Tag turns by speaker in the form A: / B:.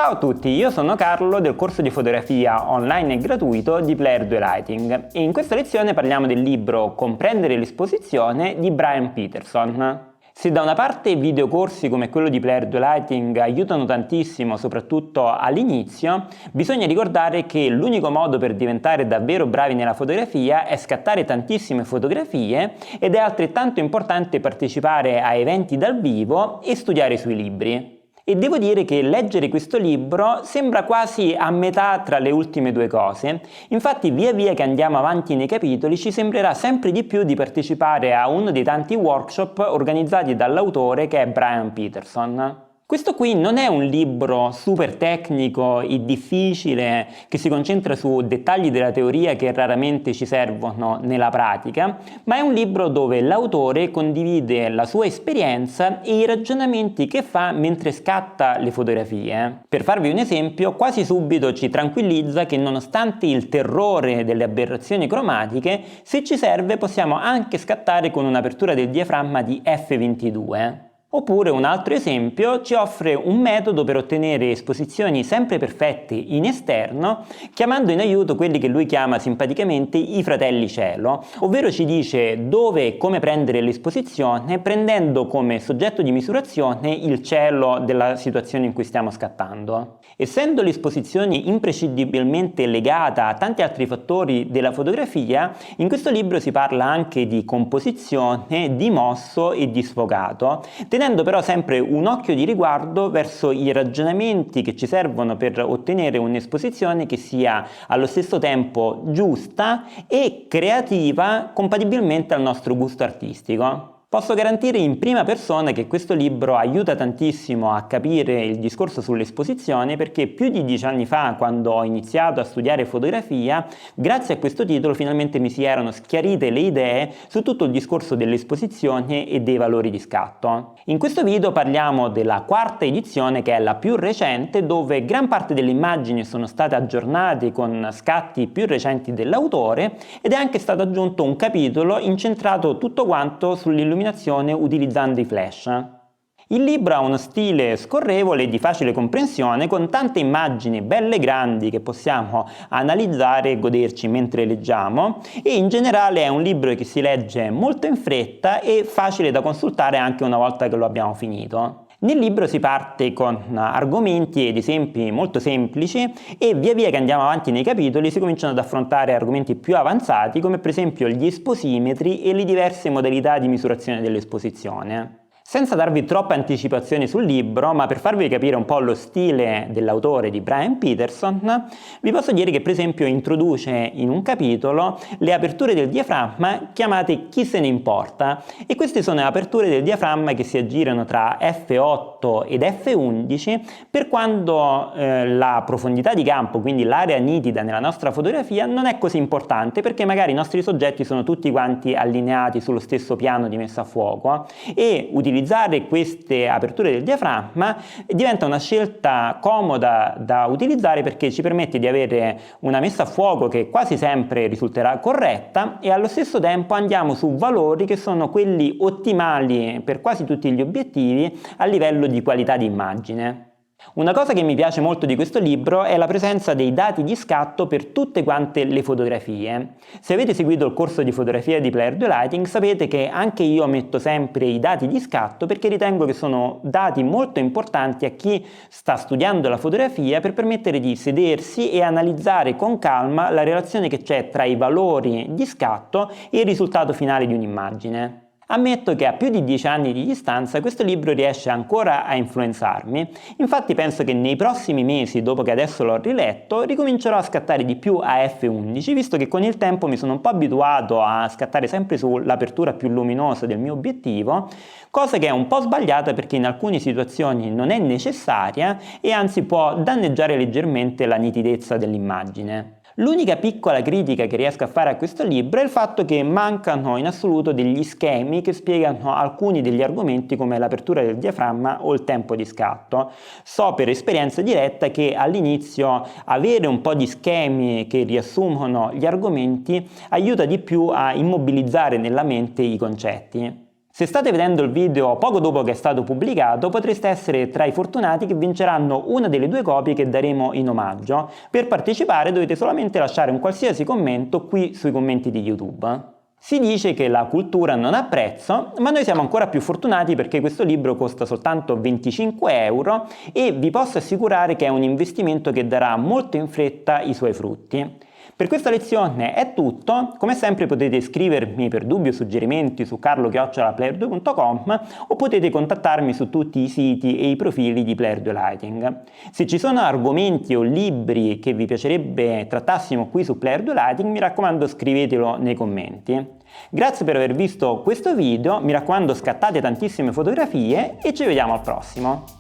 A: Ciao a tutti, io sono Carlo del corso di fotografia online e gratuito di Player 2 Lighting e in questa lezione parliamo del libro Comprendere l'esposizione di Brian Peterson. Se da una parte videocorsi come quello di Player 2 Lighting aiutano tantissimo, soprattutto all'inizio, bisogna ricordare che l'unico modo per diventare davvero bravi nella fotografia è scattare tantissime fotografie ed è altrettanto importante partecipare a eventi dal vivo e studiare sui libri. E devo dire che leggere questo libro sembra quasi a metà tra le ultime due cose. Infatti via via che andiamo avanti nei capitoli ci sembrerà sempre di più di partecipare a uno dei tanti workshop organizzati dall'autore che è Brian Peterson. Questo qui non è un libro super tecnico e difficile che si concentra su dettagli della teoria che raramente ci servono nella pratica, ma è un libro dove l'autore condivide la sua esperienza e i ragionamenti che fa mentre scatta le fotografie. Per farvi un esempio, quasi subito ci tranquillizza che nonostante il terrore delle aberrazioni cromatiche, se ci serve possiamo anche scattare con un'apertura del diaframma di f22. Oppure un altro esempio ci offre un metodo per ottenere esposizioni sempre perfette in esterno, chiamando in aiuto quelli che lui chiama simpaticamente i fratelli cielo, ovvero ci dice dove e come prendere l'esposizione prendendo come soggetto di misurazione il cielo della situazione in cui stiamo scattando. Essendo l'esposizione imprescindibilmente legata a tanti altri fattori della fotografia, in questo libro si parla anche di composizione, di mosso e di sfocato, tenendo però sempre un occhio di riguardo verso i ragionamenti che ci servono per ottenere un'esposizione che sia allo stesso tempo giusta e creativa compatibilmente al nostro gusto artistico. Posso garantire in prima persona che questo libro aiuta tantissimo a capire il discorso sull'esposizione perché più di 10 anni fa, quando ho iniziato a studiare fotografia, grazie a questo titolo finalmente mi si erano schiarite le idee su tutto il discorso dell'esposizione e dei valori di scatto. In questo video parliamo della quarta edizione, che è la più recente, dove gran parte delle immagini sono state aggiornate con scatti più recenti dell'autore ed è anche stato aggiunto un capitolo incentrato tutto quanto sull'illuminazione utilizzando i flash. Il libro ha uno stile scorrevole e di facile comprensione con tante immagini belle grandi che possiamo analizzare e goderci mentre leggiamo e in generale è un libro che si legge molto in fretta e facile da consultare anche una volta che lo abbiamo finito. Nel libro si parte con argomenti ed esempi molto semplici e via via che andiamo avanti nei capitoli si cominciano ad affrontare argomenti più avanzati come per esempio gli esposimetri e le diverse modalità di misurazione dell'esposizione. Senza darvi troppe anticipazioni sul libro, ma per farvi capire un po' lo stile dell'autore di Brian Peterson, vi posso dire che per esempio introduce in un capitolo le aperture del diaframma chiamate chi se ne importa e queste sono le aperture del diaframma che si aggirano tra f8 ed f11 per quando la profondità di campo, quindi l'area nitida nella nostra fotografia, non è così importante perché magari i nostri soggetti sono tutti quanti allineati sullo stesso piano di messa a fuoco e utilizzare queste aperture del diaframma diventa una scelta comoda da utilizzare perché ci permette di avere una messa a fuoco che quasi sempre risulterà corretta e allo stesso tempo andiamo su valori che sono quelli ottimali per quasi tutti gli obiettivi a livello di qualità di immagine. Una cosa che mi piace molto di questo libro è la presenza dei dati di scatto per tutte quante le fotografie. Se avete seguito il corso di fotografia di Player 2 Lighting sapete che anche io metto sempre i dati di scatto perché ritengo che sono dati molto importanti a chi sta studiando la fotografia per permettere di sedersi e analizzare con calma la relazione che c'è tra i valori di scatto e il risultato finale di un'immagine. Ammetto che a più di 10 anni di distanza questo libro riesce ancora a influenzarmi, infatti penso che nei prossimi mesi, dopo che adesso l'ho riletto, ricomincerò a scattare di più a f11, visto che con il tempo mi sono un po' abituato a scattare sempre sull'apertura più luminosa del mio obiettivo, cosa che è un po' sbagliata perché in alcune situazioni non è necessaria e anzi può danneggiare leggermente la nitidezza dell'immagine. L'unica piccola critica che riesco a fare a questo libro è il fatto che mancano in assoluto degli schemi che spiegano alcuni degli argomenti come l'apertura del diaframma o il tempo di scatto. So per esperienza diretta che all'inizio avere un po' di schemi che riassumono gli argomenti aiuta di più a immobilizzare nella mente i concetti. Se state vedendo il video poco dopo che è stato pubblicato, potreste essere tra i fortunati che vinceranno una delle 2 copie che daremo in omaggio. Per partecipare dovete solamente lasciare un qualsiasi commento qui sui commenti di YouTube. Si dice che la cultura non ha prezzo, ma noi siamo ancora più fortunati perché questo libro costa soltanto 25 euro e vi posso assicurare che è un investimento che darà molto in fretta i suoi frutti. Per questa lezione è tutto, come sempre potete scrivermi per dubbi o suggerimenti su carlo@player2.com o potete contattarmi su tutti i siti e i profili di Player 2 Lighting. Se ci sono argomenti o libri che vi piacerebbe trattassimo qui su Player 2 Lighting, mi raccomando scrivetelo nei commenti. Grazie per aver visto questo video, mi raccomando scattate tantissime fotografie e ci vediamo al prossimo!